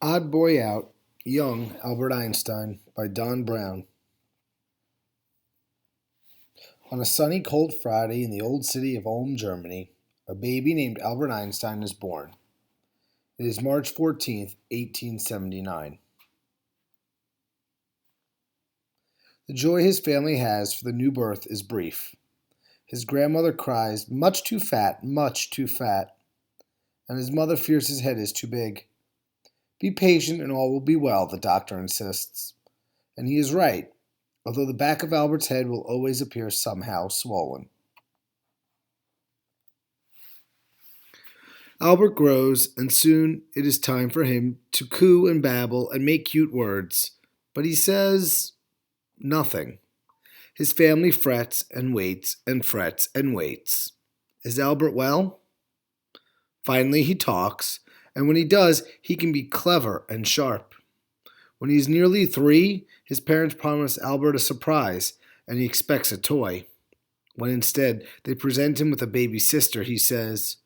Odd Boy Out, Young Albert Einstein by Don Brown. On a sunny, cold Friday in the old city of Ulm, Germany, a baby named Albert Einstein is born. It is March 14th, 1879. The joy his family has for the new birth is brief. His grandmother cries, much too fat, and his mother fears his head is too big. Be patient and all will be well, the doctor insists. And he is right, although the back of Albert's head will always appear somehow swollen. Albert grows, and soon it is time for him to coo and babble and make cute words, but he says nothing. His family frets and waits and frets and waits. Is Albert well? Finally, he talks, and when he does, he can be clever and sharp. When he is nearly 3, his parents promise Albert a surprise, and he expects a toy. When instead they present him with a baby sister, he says,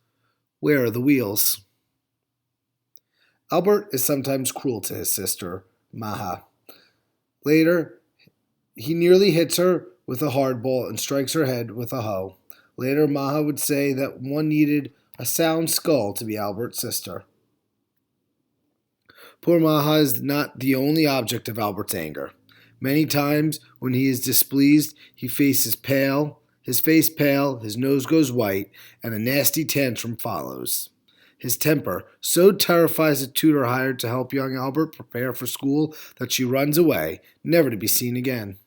"Where are the wheels?" Albert is sometimes cruel to his sister, Maha. Later, he nearly hits her with a hardball and strikes her head with a hoe. Later, Maha would say that one needed a sound skull to be Albert's sister. Poor Maha is not the only object of Albert's anger. Many times, when he is displeased, he faces pale, his face pale, his nose goes white, and a nasty tantrum follows. His temper so terrifies a tutor hired to help young Albert prepare for school that she runs away, never to be seen again.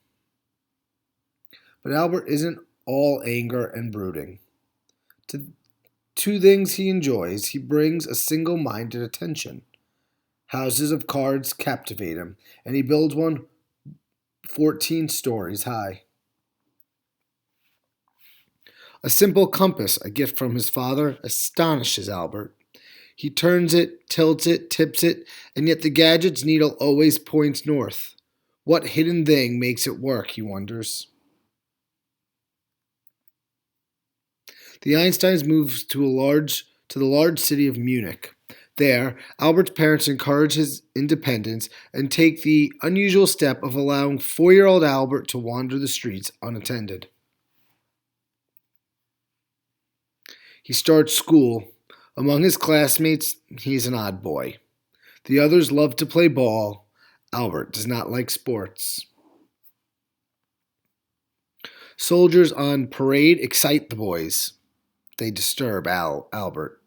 But Albert isn't all anger and brooding. To two things he enjoys, he brings a single-minded attention. Houses of cards captivate him, and he builds one 14 stories high. A simple compass, a gift from his father, astonishes Albert. He turns it, tilts it, tips it, and yet the gadget's needle always points north. What hidden thing makes it work, he wonders. The Einsteins moved to the large city of Munich. There, Albert's parents encourage his independence and take the unusual step of allowing 4-year-old Albert to wander the streets unattended. He starts school. Among his classmates, he is an odd boy. The others love to play ball. Albert does not like sports. Soldiers on parade excite the boys. They disturb Albert.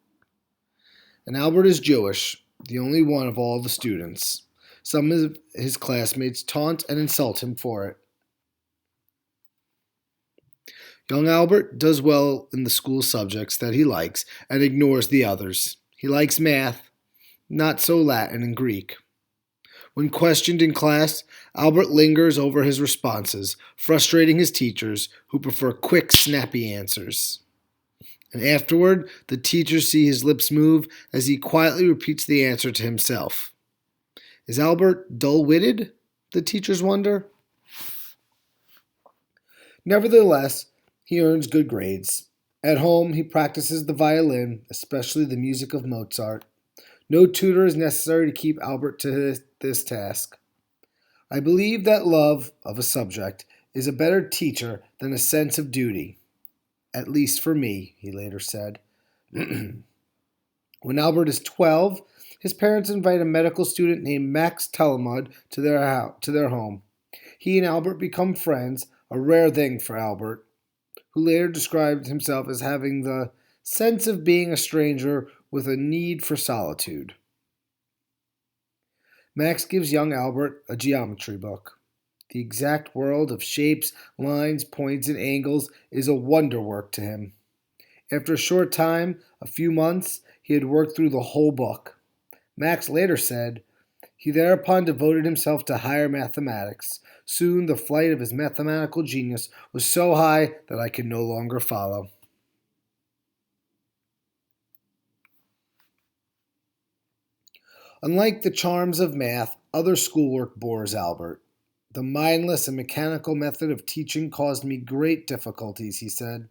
And Albert is Jewish, the only one of all the students. Some of his classmates taunt and insult him for it. Young Albert does well in the school subjects that he likes and ignores the others. He likes math, not so Latin and Greek. When questioned in class, Albert lingers over his responses, frustrating his teachers, who prefer quick, snappy answers. And afterward, the teachers see his lips move as he quietly repeats the answer to himself. Is Albert dull-witted? The teachers wonder. Nevertheless, he earns good grades. At home, he practices the violin, especially the music of Mozart. No tutor is necessary to keep Albert to this task. I believe that love of a subject is a better teacher than a sense of duty. At least for me, he later said. When Albert is 12, his parents invite a medical student named Max Tellemud to their home. He and Albert become friends, a rare thing for Albert, who later described himself as having the sense of being a stranger with a need for solitude. Max gives young Albert a geometry book. The exact world of shapes, lines, points, and angles is a wonderwork to him. After a short time, a few months, he had worked through the whole book. Max later said, he thereupon devoted himself to higher mathematics. Soon the flight of his mathematical genius was so high that I could no longer follow. Unlike the charms of math, other schoolwork bores Albert. The mindless and mechanical method of teaching caused me great difficulties, he said.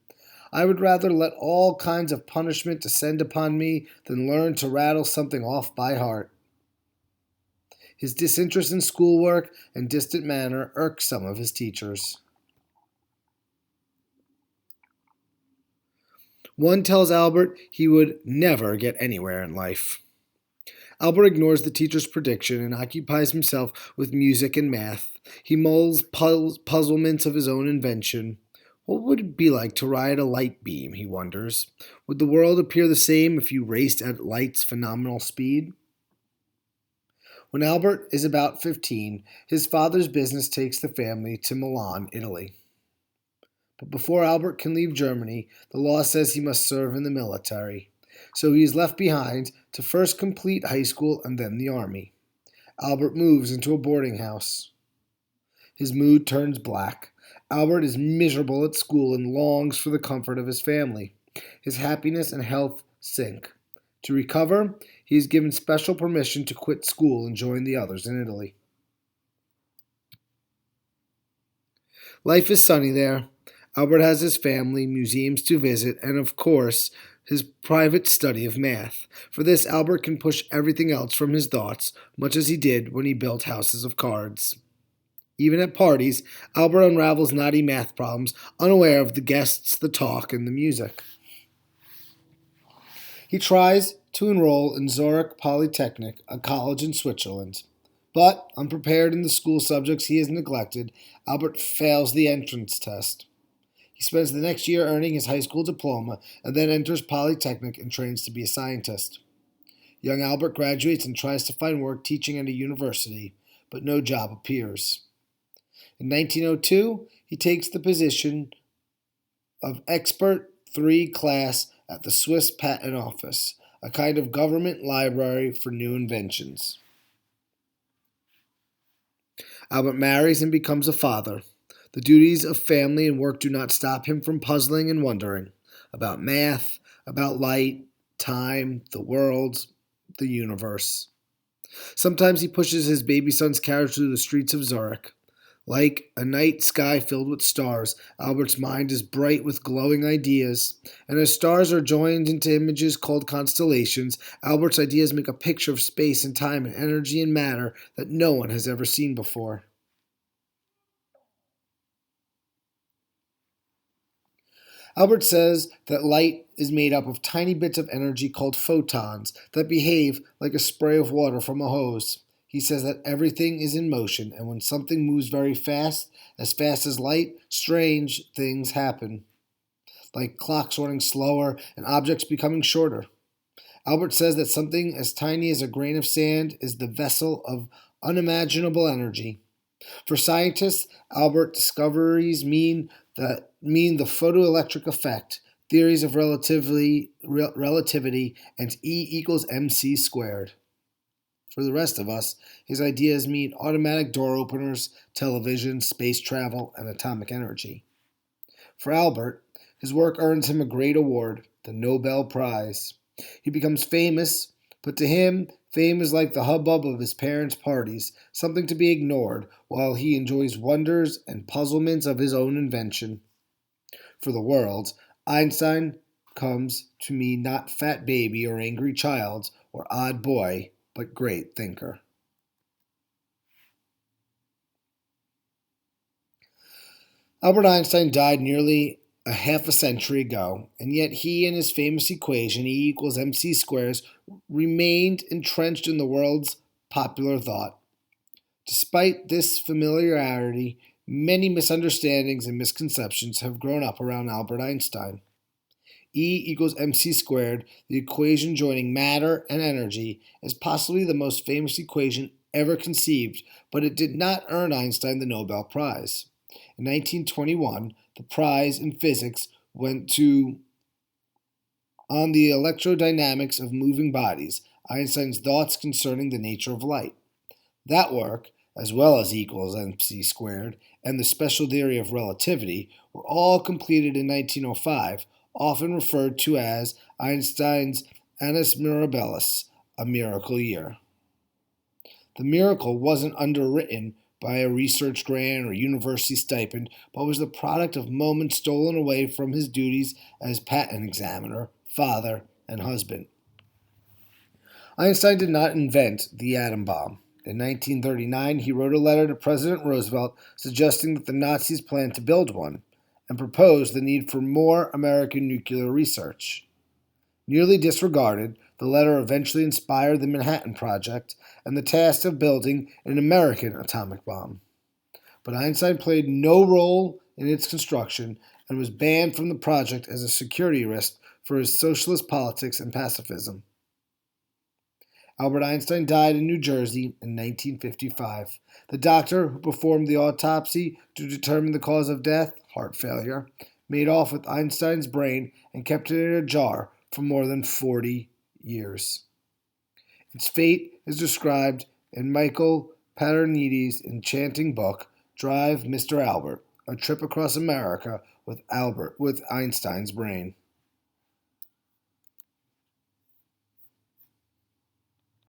I would rather let all kinds of punishment descend upon me than learn to rattle something off by heart. His disinterest in schoolwork and distant manner irked some of his teachers. One tells Albert he would never get anywhere in life. Albert ignores the teacher's prediction and occupies himself with music and math. He mulls puzzlements of his own invention. What would it be like to ride a light beam, he wonders. Would the world appear the same if you raced at light's phenomenal speed? When Albert is about 15, his father's business takes the family to Milan, Italy. But before Albert can leave Germany, the law says he must serve in the military. So he is left behind to first complete high school and then the army. Albert moves into a boarding house. His mood turns black. Albert is miserable at school and longs for the comfort of his family. His happiness and health sink. To recover, he is given special permission to quit school and join the others in Italy. Life is sunny there. Albert has his family, museums to visit, and of course, his private study of math. For this, Albert can push everything else from his thoughts, much as he did when he built houses of cards. Even at parties, Albert unravels knotty math problems, unaware of the guests, the talk, and the music. He tries to enroll in Zurich Polytechnic, a college in Switzerland. But, unprepared in the school subjects he has neglected, Albert fails the entrance test. He spends the next year earning his high school diploma and then enters Polytechnic and trains to be a scientist. Young Albert graduates and tries to find work teaching at a university, but no job appears. In 1902, he takes the position of Expert 3 class at the Swiss Patent Office, a kind of government library for new inventions. Albert marries and becomes a father. The duties of family and work do not stop him from puzzling and wondering about math, about light, time, the world, the universe. Sometimes he pushes his baby son's carriage through the streets of Zurich. Like a night sky filled with stars, Albert's mind is bright with glowing ideas. And as stars are joined into images called constellations, Albert's ideas make a picture of space and time and energy and matter that no one has ever seen before. Albert says that light is made up of tiny bits of energy called photons that behave like a spray of water from a hose. He says that everything is in motion, and when something moves very fast as light, strange things happen, like clocks running slower and objects becoming shorter. Albert says that something as tiny as a grain of sand is the vessel of unimaginable energy. For scientists, Albert discoveries mean the photoelectric effect, theories of relativity, and E equals mc squared. For the rest of us, his ideas mean automatic door openers, television, space travel, and atomic energy. For Albert, his work earns him a great award, the Nobel Prize. He becomes famous, but to him, fame is like the hubbub of his parents' parties, something to be ignored while he enjoys wonders and puzzlements of his own invention. For the world, Einstein comes to mean not fat baby or angry child or odd boy, but great thinker. Albert Einstein died nearly a half a century ago, and yet he and his famous equation, E equals mc squares, remained entrenched in the world's popular thought. Despite this familiarity, many misunderstandings and misconceptions have grown up around Albert Einstein. E equals mc squared, the equation joining matter and energy, is possibly the most famous equation ever conceived, but it did not earn Einstein the Nobel Prize. In 1921, the prize in physics went to On the Electrodynamics of Moving Bodies, Einstein's thoughts concerning the nature of light. That work, as well as E equals mc squared and the special theory of relativity, were all completed in 1905, often referred to as Einstein's Annus Mirabilis, a miracle year. The miracle wasn't underwritten by a research grant or university stipend, but was the product of moments stolen away from his duties as patent examiner, father, and husband. Einstein did not invent the atom bomb. In 1939, he wrote a letter to President Roosevelt suggesting that the Nazis planned to build one and proposed the need for more American nuclear research. Nearly disregarded, the letter eventually inspired the Manhattan Project and the task of building an American atomic bomb. But Einstein played no role in its construction and was banned from the project as a security risk for his socialist politics and pacifism. Albert Einstein died in New Jersey in 1955. The doctor who performed the autopsy to determine the cause of death, heart failure, made off with Einstein's brain and kept it in a jar for more than 40 years. Its fate is described in Michael Paterniti's enchanting book, Drive, Mr. Albert, A Trip Across America with Einstein's Brain.